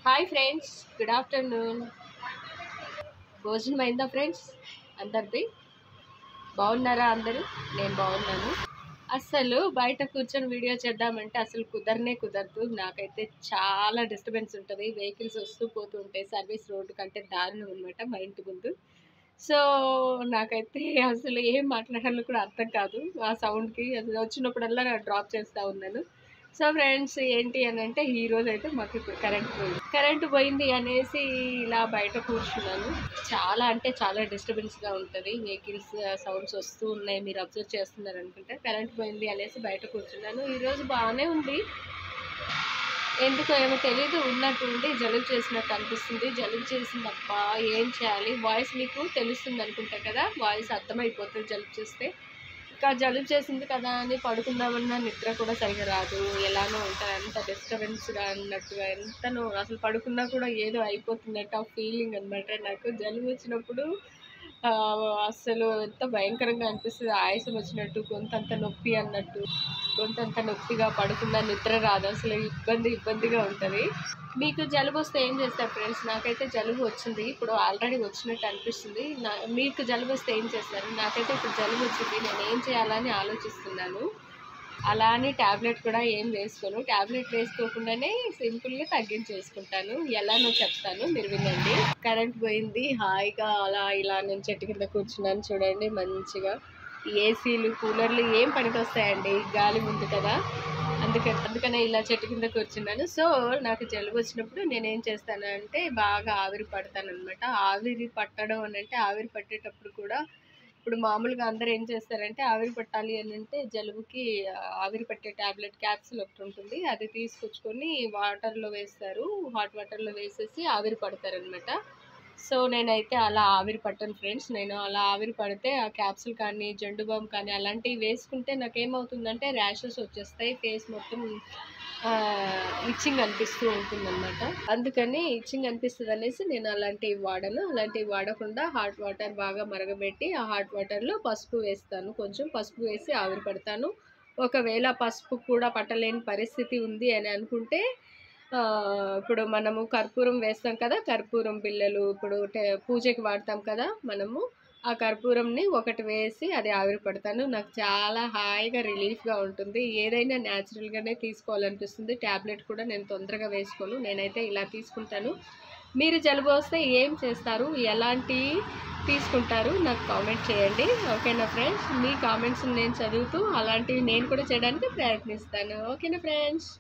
Hi friends, good afternoon. భోజనం అయిందా friends? అందరిది బాగున్నారా? అందరూ నేను బాగున్నాను. అస్సలు బయట కూర్చొని వీడియో చేద్దామంటే అసలు కుదరదు. నాకైతే చాలా డిస్టర్బెన్స్ ఉంటుంది. వెహికల్స్ వస్తూ పోతూ ఉంటాయి. సర్వీస్ రోడ్డు కంటే దారుణం అనమాట మా ఇంటి ముందు. సో నాకైతే అసలు ఏం మాట్లాడాలో కూడా అర్థం కాదు. ఆ సౌండ్కి అది వచ్చినప్పుడల్లా డ్రాప్ చేస్తూ ఉన్నాను. సో ఫ్రెండ్స్, ఏంటి అని అంటే ఈరోజు అయితే మాకు ఇప్పుడు కరెంటు పోయింది అనేసి ఇలా బయట కూర్చున్నాను. చాలా అంటే చాలా డిస్టర్బెన్స్గా ఉంటుంది. వెహికల్స్ సౌండ్స్ వస్తూ ఉన్నాయి, మీరు అబ్జర్వ్ చేస్తున్నారు అనుకుంటే. కరెంట్ పోయింది అనేసి బయట కూర్చున్నాను. ఈరోజు బాగానే ఉంది, ఎందుకో ఏమో తెలీదు, ఉన్నట్టుండి జలుబు చేసినట్టు అనిపిస్తుంది. జలుబు చేసింది అబ్బా, ఏం చేయాలి? వాయిస్ మీకు తెలుస్తుంది అనుకుంటా కదా, వాయిస్ అర్థమైపోతుంది జలుబు చేస్తే. ఇంకా జలుబు చేసింది కదా అని పడుకుందామన్నా నిద్ర కూడా సరిగా రాదు, ఎలానో ఉంటుంది. అంత డిస్టర్బెన్స్గా అన్నట్టుగా, ఎంతనో అసలు పడుకున్నా కూడా ఏదో అయిపోతున్నట్టు ఆ ఫీలింగ్ అనమాట. నాకు జలుబు వచ్చినప్పుడు అస్సలు ఎంత భయంకరంగా అనిపిస్తుంది. ఆయాసం వచ్చినట్టు, గొంతంత నొప్పి అన్నట్టు, గొంతంత నొప్పిగా, పడుకున్న నిద్ర రాదు, అసలు ఇబ్బందిగా ఉంటుంది. మీకు జలుబు వస్తే ఏం చేస్తారు ఫ్రెండ్స్? నాకైతే జలుబు వచ్చింది, ఇప్పుడు ఆల్రెడీ వచ్చినట్టు అనిపిస్తుంది. మీకు జలుబు వస్తే ఏం చేస్తారు? నాకైతే ఇప్పుడు జలుబు వచ్చింది, నేను ఏం చేయాలని ఆలోచిస్తున్నాను. అలా అని ట్యాబ్లెట్ కూడా ఏం వేసుకోను. ట్యాబ్లెట్ వేసుకోకుండానే సింపుల్గా తగ్గించేసుకుంటాను. ఎలానో చెప్తాను, మీరు వినండి. కరెంట్ పోయింది, హాయిగా అలా ఇలా నేను చెట్టు కింద కూర్చున్నాను చూడండి. మంచిగా ఏసీలు కూలర్లు ఏం పనికి వస్తాయండి, గాలి ఉంది కదా, అందుకనే ఇలా చెట్టు కింద కూర్చున్నాను. సో నాకు జలుబు వచ్చినప్పుడు నేనేం చేస్తాను అంటే బాగా ఆవిరి పడతాను అనమాట. ఆవిరి పట్టడం అని అంటే, ఆవిరి పట్టేటప్పుడు కూడా ఇప్పుడు మామూలుగా అందరూ ఏం చేస్తారంటే, ఆవిరి పట్టాలి అని అంటే జలుబుకి ఆవిరి పట్టే ట్యాబ్లెట్ క్యాప్సూల్ ఒకటి ఉంటుంది, అది తీసుకొచ్చుకొని వాటర్లో వేస్తారు. హాట్ వాటర్లో వేసేసి ఆవిరి పడతారనమాట. సో నేనైతే అలా ఆవిరి పట్టను ఫ్రెండ్స్. నేను అలా ఆవిరి పడితే ఆ క్యాప్సూల్ కానీ, జండు బామ్ కానీ అలాంటివి వేసుకుంటే నాకేమవుతుందంటే ర్యాషెస్ వచ్చేస్తాయి, ఫేస్ మొత్తం ఇచ్చింగ్ అనిపిస్తూ ఉంటుందన్నమాట. అందుకని ఇచ్చింగ్ అనిపిస్తుంది అనేసి నేను అలాంటివి వాడను. అలాంటివి వాడకుండా హాట్ వాటర్ బాగా మరగబెట్టి ఆ హాట్ వాటర్లో పసుపు వేస్తాను. కొంచెం పసుపు వేసి ఆవిరి పడతాను. ఒకవేళ పసుపు కూడా పట్టలేని పరిస్థితి ఉంది అని అనుకుంటే, ఇప్పుడు మనము కర్పూరం వేస్తాం కదా, కర్పూరం బిళ్ళలు ఇప్పుడు పూజకి వాడతాం కదా మనము, ఆ కర్పూరంని ఒకటి వేసి అది ఆవిరి పడతాను. నాకు చాలా హాయిగా రిలీఫ్గా ఉంటుంది. ఏదైనా న్యాచురల్గానే తీసుకోవాలనిపిస్తుంది. ట్యాబ్లెట్ కూడా నేను తొందరగా వేసుకోను, నేనైతే ఇలా తీసుకుంటాను. మీరు జలుబు వస్తే ఏం చేస్తారు, ఎలాంటి తీసుకుంటారు నాకు కామెంట్ చేయండి. ఓకేనా ఫ్రెండ్స్? మీ కామెంట్స్ నేను చదువుతూ అలాంటివి నేను కూడా చేయడానికి ప్రయత్నిస్తాను. ఓకేనా ఫ్రెండ్స్?